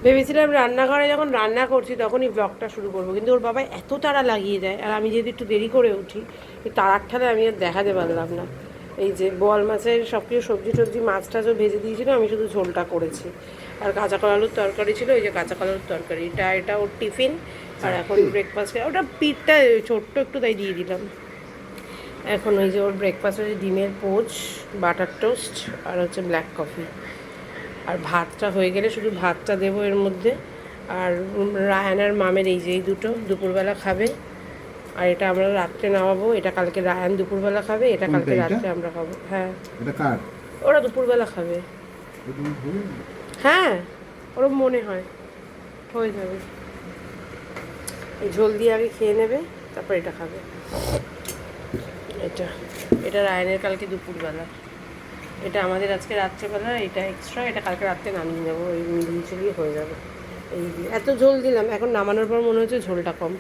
ভেবেছিলাম রান্নাঘরে যখন রান্না করছি তখনই ব্লগটা শুরু করবো, কিন্তু ওর বাবা এত তাড়া লাগিয়ে দেয়, আর আমি যদি একটু দেরি করে উঠি এই তাড়ার ঠালে আমি আর দেখাতে পারলাম না। এই যে বোয়াল মাছের সব কিছু সবজি টবজি মাছ টাছও ভেজে দিয়েছিল, আমি শুধু ঝোলটা করেছি। আর কাঁচা কলা আলুর তরকারি ছিল, এই যে কাঁচা কলা আলুর তরকারি, এটা ওর টিফিন। আর এখন ব্রেকফাস্টে ওটা পিঠটা ছোট্ট একটু তাই দিয়ে দিলাম। এখন ওই যে ওর ব্রেকফাস্ট হচ্ছে ডিমের পোচ, বাটার টোস্ট আর হচ্ছে ব্ল্যাক কফি। আর ভাতটা হয়ে গেলে শুধু ভাতটা দেবো এর মধ্যে। আর রায়ান আর মামের এই যে এই দুটো দুপুরবেলা খাবে। আর এটা আমরা রাত্রে নামাবো, এটা কালকে রায়ান দুপুরবেলা খাবে, এটা কালকে রাত্রে আমরা খাবো। হ্যাঁ, এটা কার? ওরা দুপুরবেলা খাবে। হ্যাঁ, ওরম মনে হয় হয়ে যাবে। এই ঝোল দিয়ে আগে খেয়ে নেবে, তারপর এটা খাবে। এটা এটা রায়ানের কালকে দুপুরবেলা, এটা আমাদের আজকে রাত্রেবেলা, এটা এক্সট্রা, এটা কালকে রাত্রে নামিয়ে নেবো, ওই মিলিয়ে হয়ে যাবে। এই দিয়ে এত ঝোল দিলাম, এখন নামানোর পর মনে হচ্ছে ঝোলটা কম।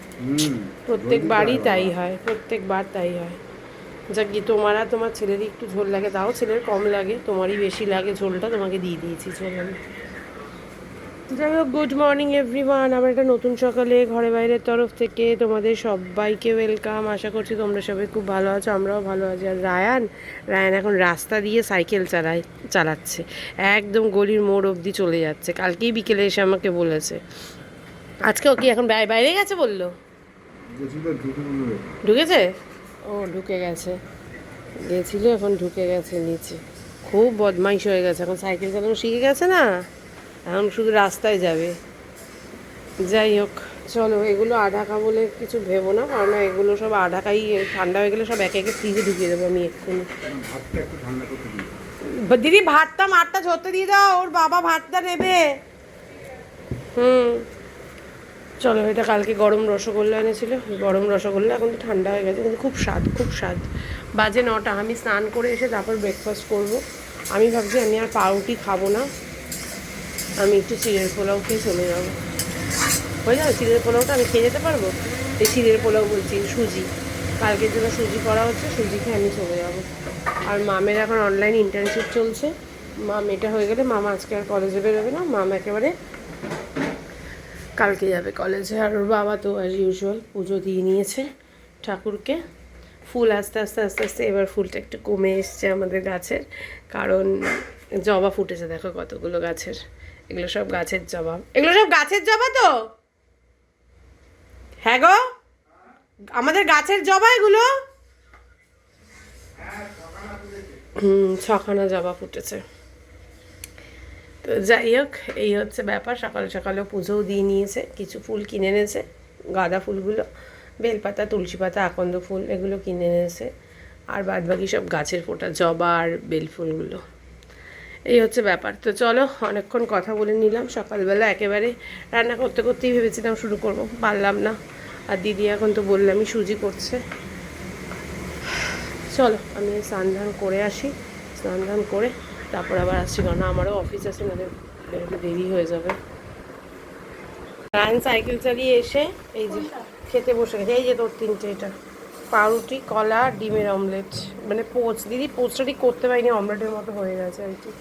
প্রত্যেকবারই তাই হয়, প্রত্যেকবার তাই হয়। যাক গিয়ে তোমার ছেলেরই একটু ঝোল লাগে, তাও ছেলের কম লাগে, তোমারই বেশি লাগে ঝোলটা, তোমাকে দিয়ে দিয়েছি ঝোল আমি। যাই হোক, গুড মর্নিং এভরিওয়ান। আবার একটা নতুন সকালে ঘরে বাইরের তরফ থেকে তোমাদের সবাইকে ওয়েলকাম। আশা করছি তোমরা সবাই খুব ভালো আছো, আমরাও ভালো আছি। আর রায়ান এখন রাস্তা দিয়ে সাইকেল চালাচ্ছে, একদম গলির মোড় অবধি চলে যাচ্ছে। কালকেই বিকেলে এসে আমাকে বলেছে। আজকেও কি এখন বাইরে গেছে বললো? ঢুকেছে? ও ঢুকে গেছে, গেছিল, এখন ঢুকে গেছে নিচে। খুব বদমাইশ হয়ে গেছে, এখন সাইকেল চালানো শিখে গেছে না, এখন শুধু রাস্তায় যাবে। যাই হোক, চলো, এগুলো আঢাকা বলে কিছু ভেবো না, কারণ এগুলো সব আঢাকাই, ঠান্ডা হয়ে গেলে সব একে একে ফ্রিজে ঢুকিয়ে দেবো আমি এক্ষুনি। দিদি ভাতটা মাঠটা ঝরতে দিয়ে দাও, ওর বাবা ভাতটা নেবে। চলো, এটা কালকে গরম রসগোল্লা এনেছিল, গরম রসগোল্লা, এখন তো ঠান্ডা হয়ে গেছে, কিন্তু খুব স্বাদ, খুব স্বাদ। বাজে 9টা, আমি স্নান করে এসে তারপর ব্রেকফাস্ট করব। আমি ভাবছি আমি আর পাউরুটি খাবো না, আমি একটু চিড়ের পোলাও খেয়ে চলে যাবো। হয়ে যাবে চিড়ের পোলাওটা, আমি খেয়ে যেতে পারবো। এই চিড়ের পোলাও বলছি, সুজি, কালকের জন্য সুজি করা হচ্ছে, সুজি খেয়ে আমি চলে যাবো। আর মামের এখন অনলাইন ইন্টার্নশিপ চলছে, মাম এটা হয়ে গেলে মামা আজকে আর কলেজে বেরোবে না, মামা একেবারে কালকে যাবে কলেজে। আর ওর বাবা তো অ্যাজ ইউজুয়াল পুজো দিয়ে নিয়েছে ঠাকুরকে। ফুল আস্তে আস্তে আস্তে আস্তে এবার ফুলটা একটু কমে এসছে আমাদের গাছের, কারণ জবা ফুটেছে দেখো কতগুলো গাছের। এগুলো সব গাছের জবা, এগুলো সব গাছের জবা তো। হ্যাঁ গো, আমাদের গাছের জবা এগুলো। 6খানা জবা ফুটেছে। তো যাই হোক, এই হচ্ছে ব্যাপার। সকালে সকালেও পুজোও দিয়ে নিয়েছে, কিছু ফুল কিনে এনেছে, গাঁদা ফুলগুলো, বেলপাতা, তুলসী পাতা, আকন্দ ফুল এগুলো কিনে এনেছে, আর বাদবাকি সব গাছের ফোটা জবা আর বেল ফুলগুলো। এই হচ্ছে ব্যাপার। তো চলো, অনেকক্ষণ কথা বলে নিলাম, সকালবেলা একেবারে রান্না করতে করতেই ভেবেছিলাম শুরু করব, পারলাম না। আর দিদি এখন তো বললামই সুজি করছে। চলো, আমি স্নান ধান করে আসি, স্নান ধান করে তারপর আবার আসছি, কারণ আমারও অফিস আছে, নাহলে বেরোতে দেরি হয়ে যাবে। রায়ন সাইকেল চালিয়ে এসে এই যে খেতে বসে গেছে। এই যে তোর 3টে, এটা পাউরুটি, কলা, ডিমের অমলেট, মানে পোচ। দিদি পোচটা ঠিক করতে পারিনি, অমলেটের মতো হয়ে গেছে আর কি।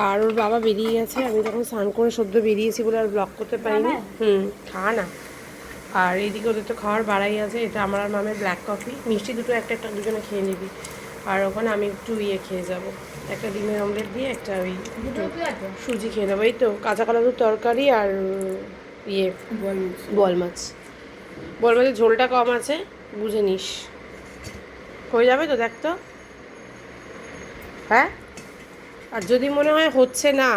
আর ওর বাবা বেরিয়ে গেছে, আমি তখন স্নান করে সদ্য বেরিয়েছি বলে আর ব্লক করতে পারিনি। খা না। আর এইদিকে ওদের তো খাওয়ার বাড়াই আছে, এটা আমার আর মামের ব্ল্যাক কফি, মিষ্টি দুটো একটা একটা দুজনে খেয়ে নিবি। আর ওখানে আমি একটু খেয়ে যাবো, একটা ডিমের অমলেট দিয়ে একটা ওই সুজি খেয়ে নেবো। এই তো কাঁচা কলার তরকারি আর বল মাছ। বল মাছের ঝোলটা কম আছে, বুঝে নিস। হয়ে যাবে তো, দেখ তো। হ্যাঁ, আর যদি মনে হয় হচ্ছে না,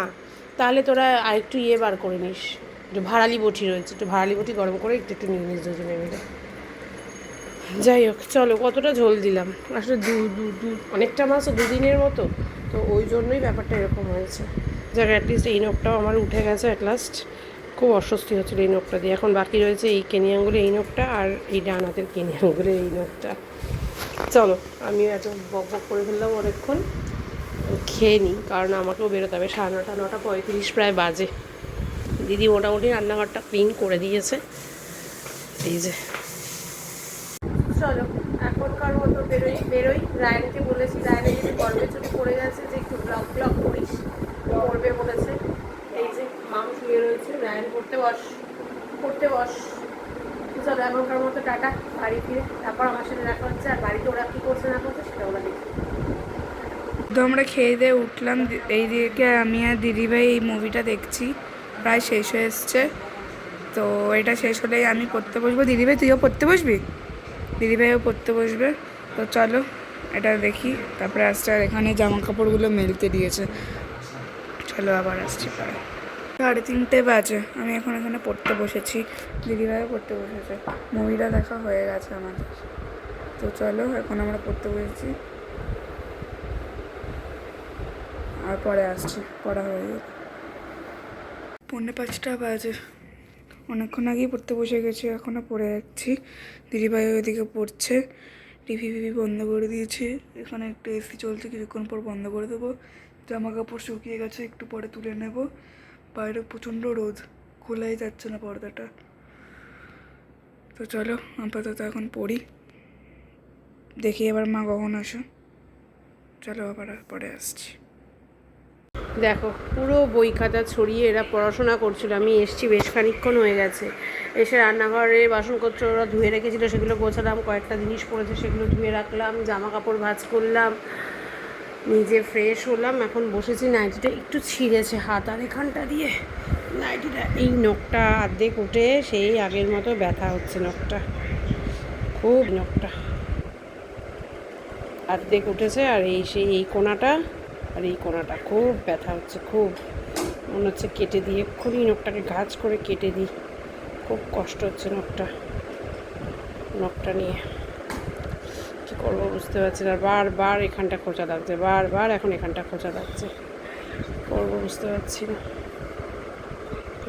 তাহলে তোরা আরেকটু বার করে নিস, একটু ভাড়ালি বটি রয়েছে, একটু ভাড়ালি বটি গরম করে একটু একটু নিয়ে নিস দুজনে মিলে। যাই হোক, চলো, কতটা ঝোল দিলাম আসলে, অনেকটা মাছ, 2 দিনের মতো, তো ওই জন্যই ব্যাপারটা এরকম হয়েছে। যাক, অ্যাটলিস্ট এই নোকটাও আমার উঠে গেছে অ্যাট লাস্ট। খুব অস্বস্তি হচ্ছিলো এই নোকটা দিয়ে। এখন বাকি রয়েছে এই কেনি আঙ্গুলে এই নোকটা, আর এই ডান হাতের কেনি আঙ্গুলে এই নোকটা। চলো, আমিও এত বক বক করে ফেললাম অনেকক্ষণ, খেয়ে নিই, কারণ আমাকেও বেরোতে হবে। 9:30, 9:35 প্রায় বাজে। দিদি মোটামুটি রান্নাঘরটা ক্লিন করে দিয়েছে। এই যে চলো, এখনকার মতো বেরোই। রায়নকে বলেছি, রায়নের যদি গর্বে ছুটি পড়ে গেছে যে একটু ব্লগ করিস, করবে বলেছে। এই যে মাম শুয়ে রয়েছে। রায়ন পড়তে বস, পড়তে বস। চলো এখনকার মতো টাটা, বাড়ি ফিরে তারপর আমার সাথে দেখা হচ্ছে। আর বাড়িতে ওরা কী করছে না করছে সেটা ওরা দেখি। তো আমরা খেয়ে দিয়ে উঠলাম, এই দিকে আমি আর দিদিভাই এই মুভিটা দেখছি, প্রায় শেষ হয়ে এসছে। তো এটা শেষ হলেই আমি পড়তে বসবো। দিদিভাই তুইও পড়তে বসবি? দিদিভাইও পড়তে বসবে। তো চলো এটা দেখি, তারপরে আসছে। আর এখানে জামা কাপড়গুলো মেলতে দিয়েছে, চলো আবার আসছি পরে। 3:30 বাজে, আমি এখন এখানে পড়তে বসেছি, দিদিভাইও পড়তে বসেছে। মুভিটা দেখা হয়ে গেছে আমাদের। তো চলো এখন আমরা পড়তে বসেছি, আর পরে আসছি, পড়া হয়ে যাবে। 4:45 বাজে, অনেকক্ষণ আগেই পড়তে বসে গেছি, এখনও পড়ে যাচ্ছি। দিদিভাই ওইদিকে পড়ছে, টিভি ফিভি বন্ধ করে দিয়েছি। এখানে একটু এসি চলছে, কিছুক্ষণ পর বন্ধ করে দেবো। জামা কাপড় শুকিয়ে গেছে, একটু পরে তুলে নেব। বাইরে প্রচণ্ড রোদ, খোলাই যাচ্ছে না পর্দাটা। তো চলো আপাতত এখন পড়ি, দেখি এবার মা কখন আসে। চলো আবার পরে আসছি। দেখো পুরো বই খাতা ছড়িয়ে এরা পড়াশোনা করছিল। আমি এসছি বেশ খানিকক্ষণ হয়ে গেছে। এসে রান্নাঘরে বাসনপত্র ওরা ধুয়ে রেখেছিলো, সেগুলো গোছালাম। কয়েকটা জিনিস পড়েছে সেগুলো ধুয়ে রাখলাম, জামা কাপড় ভাঁজ করলাম, নিজে ফ্রেশ হলাম। এখন বসেছি, নাইটিটা একটু ছিঁড়েছে হাত আর এখানটা দিয়ে। নাইটিটা এই নখটা অর্ধেক উঠে সেই আগের মতো ব্যথা হচ্ছে। নখটা খুব, নখটা অর্ধেক উঠেছে। আর এই সেই এই কোণাটা আর এই কোণাটা খুব ব্যথা হচ্ছে, খুব মনে হচ্ছে কেটে দিই, এক্ষুনি নখটাকে ঘাঁচ করে কেটে দিই। খুব কষ্ট হচ্ছে নখটা নিয়ে, কী করবো বুঝতে পারছি না। বারবার এখানটা খোঁচা লাগছে, বারবার এখন এখানটা খোঁচা লাগছে, করবো বুঝতে পারছি না।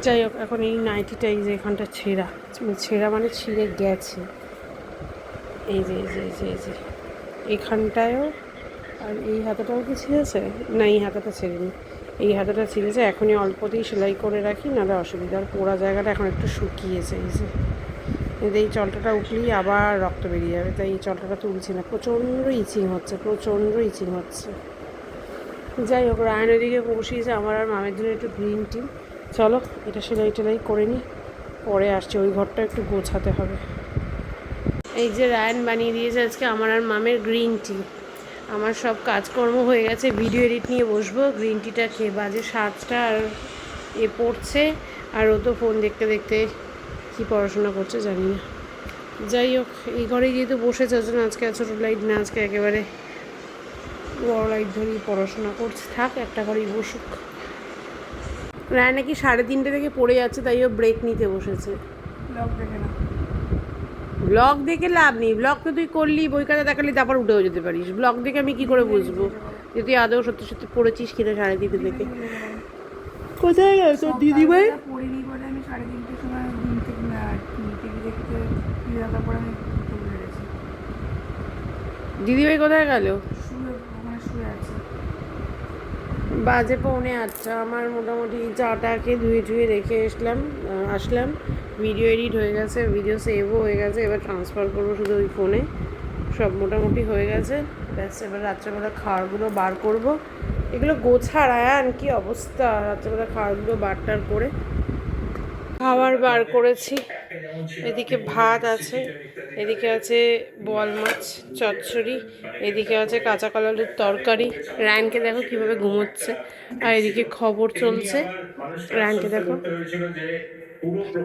যাই হোক, এখন এই নাইটিটা এই যে এখানটা ছেঁড়া মানে ছিঁড়ে গেছে। এই যে এই যে এই যে এই যে এইখানটায়ও, আর এই হাতাটাও কি ছিঁড়েছে? না, এই হাতাটা ছেড়েনি, এই হাতাটা ছিঁড়েছে। এখনই অল্পতেই সেলাই করে রাখি, নাহলে অসুবিধা। আর পোড়া জায়গাটা এখন একটু শুকিয়েছে। এই যে এই চলটাটা উঠলেই আবার রক্ত বেরিয়ে যাবে, তাই এই চলটাটা তুলছি না। প্রচণ্ড ইচিং হচ্ছে। যাই হোক, রায়ন ওদিকে বসিয়েছে, আমার আর মামের জন্য একটু গ্রিন টি। চলো এটা সেলাই টেলাই করে নিই, পরে আসছে। ওই ঘরটা একটু গোছাতে হবে। এই যে রায়ন বানিয়ে দিয়েছে আজকে আমার আর মামের গ্রিন টি। আমার সব কাজকর্ম হয়ে গেছে, ভিডিও এডিট নিয়ে বসবো। গ্রিন টিটা খেয়ে বাজে 7টা, আর এ পড়ছে, আর ও তো ফোন দেখতে দেখতে কী পড়াশোনা করছে জানি না। যাই হোক, এই ঘরে যেহেতু বসেছে, ওর জন্য আজকে ছোটো লাইট না, আজকে একেবারে বড় লাইট ধরেই পড়াশোনা করছে। থাক, একটা ঘরেই বসুক। রায় নাকি 3:30 থেকে পড়ে যাচ্ছে, তাই ও ব্রেক নিতে বসেছে। ব্লগ দেখে লাভ নেই, ব্লগ তো তুই করলি, বই খাতা দেখালি, তারপর উঠেও যেতে পারিস। ব্লগ দেখে আমি কি করে বুঝবো যে তুই আদৌ সত্যি সত্যি পড়েছিস কিনা 3:30 থেকে? কোথায় গেল তোর দিদিভাই? পড়িনি বলে আমি 3:30টার সময় ঘুম থেকে টিভি দেখতে রাখার পর আমি উঠে গেছি। দিদিভাই কোথায় গেল? শুয়ে আছে। বাজে 7:45। আমার মোটামুটি চাটাকে ধুয়ে রেখে আসলাম। ভিডিও এডিট হয়ে গেছে, ভিডিও সেভও হয়ে গেছে। এবার ট্রান্সফার করবো শুধু ওই ফোনে। সব মোটামুটি হয়ে গেছে, ব্যাস। এবার রাত্রেবেলা খাওয়ারগুলো বার করব। এগুলো গোছা রায়ান, কি অবস্থা! রাত্রেবেলা খাওয়ারগুলো বারটার করে খাবার বার করেছি। এদিকে ভাত আছে, এদিকে আছে বোয়াল মাছ চচ্চড়ি, এদিকে আছে কাঁচা কলালুর তরকারি। রায়নকে দেখো কিভাবে ঘুমোচ্ছে, আর এদিকে খবর চলছে। রায়নকে দেখো,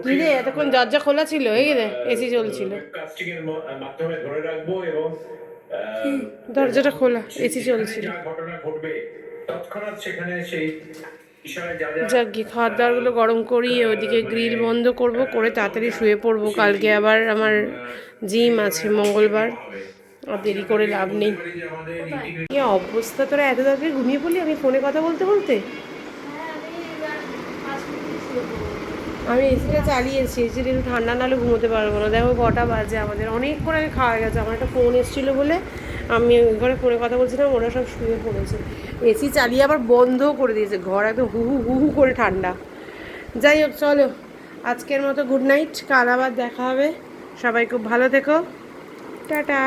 কি রে এতক্ষণ দরজা খোলা ছিল? এই রে এসি চলছিল, দরজাটা খোলা, এসি চলছিল। যাক গিয়ে খাওয়ার দাওয়ারগুলো গরম করিয়ে ওইদিকে গ্রিল বন্ধ করব, করে তাড়াতাড়ি শুয়ে পড়বো। কালকে আবার আমার জিম আছে, মঙ্গলবার, আর দেরি করে লাভ নেই। কি অবস্থা, তোরা এত তাড়াতাড়ি ঘুমিয়ে পড়লি আমি ফোনে কথা বলতে বলতে? আমি এসিটা চালিয়েছি, এসিটা একটু ঠান্ডা নাহলে ঘুমোতে পারবো না। দেখো কটা বাজে, আমাদের অনেকক্ষণ আগে খাওয়া গেছে। আমার একটা ফোন এসেছিলো বলে আমি ওই ঘরে ফোনে কথা বলছিলাম, ওরা সব শুয়ে পড়েছে। এসি চালিয়ে আবার বন্ধও করে দিয়েছে, ঘর একদম হু হু হু হু করে ঠান্ডা। যাই হোক, চলো আজকের মতো গুড নাইট, কাল আবার দেখা হবে। সবাই খুব ভালো থেকো, টাটা।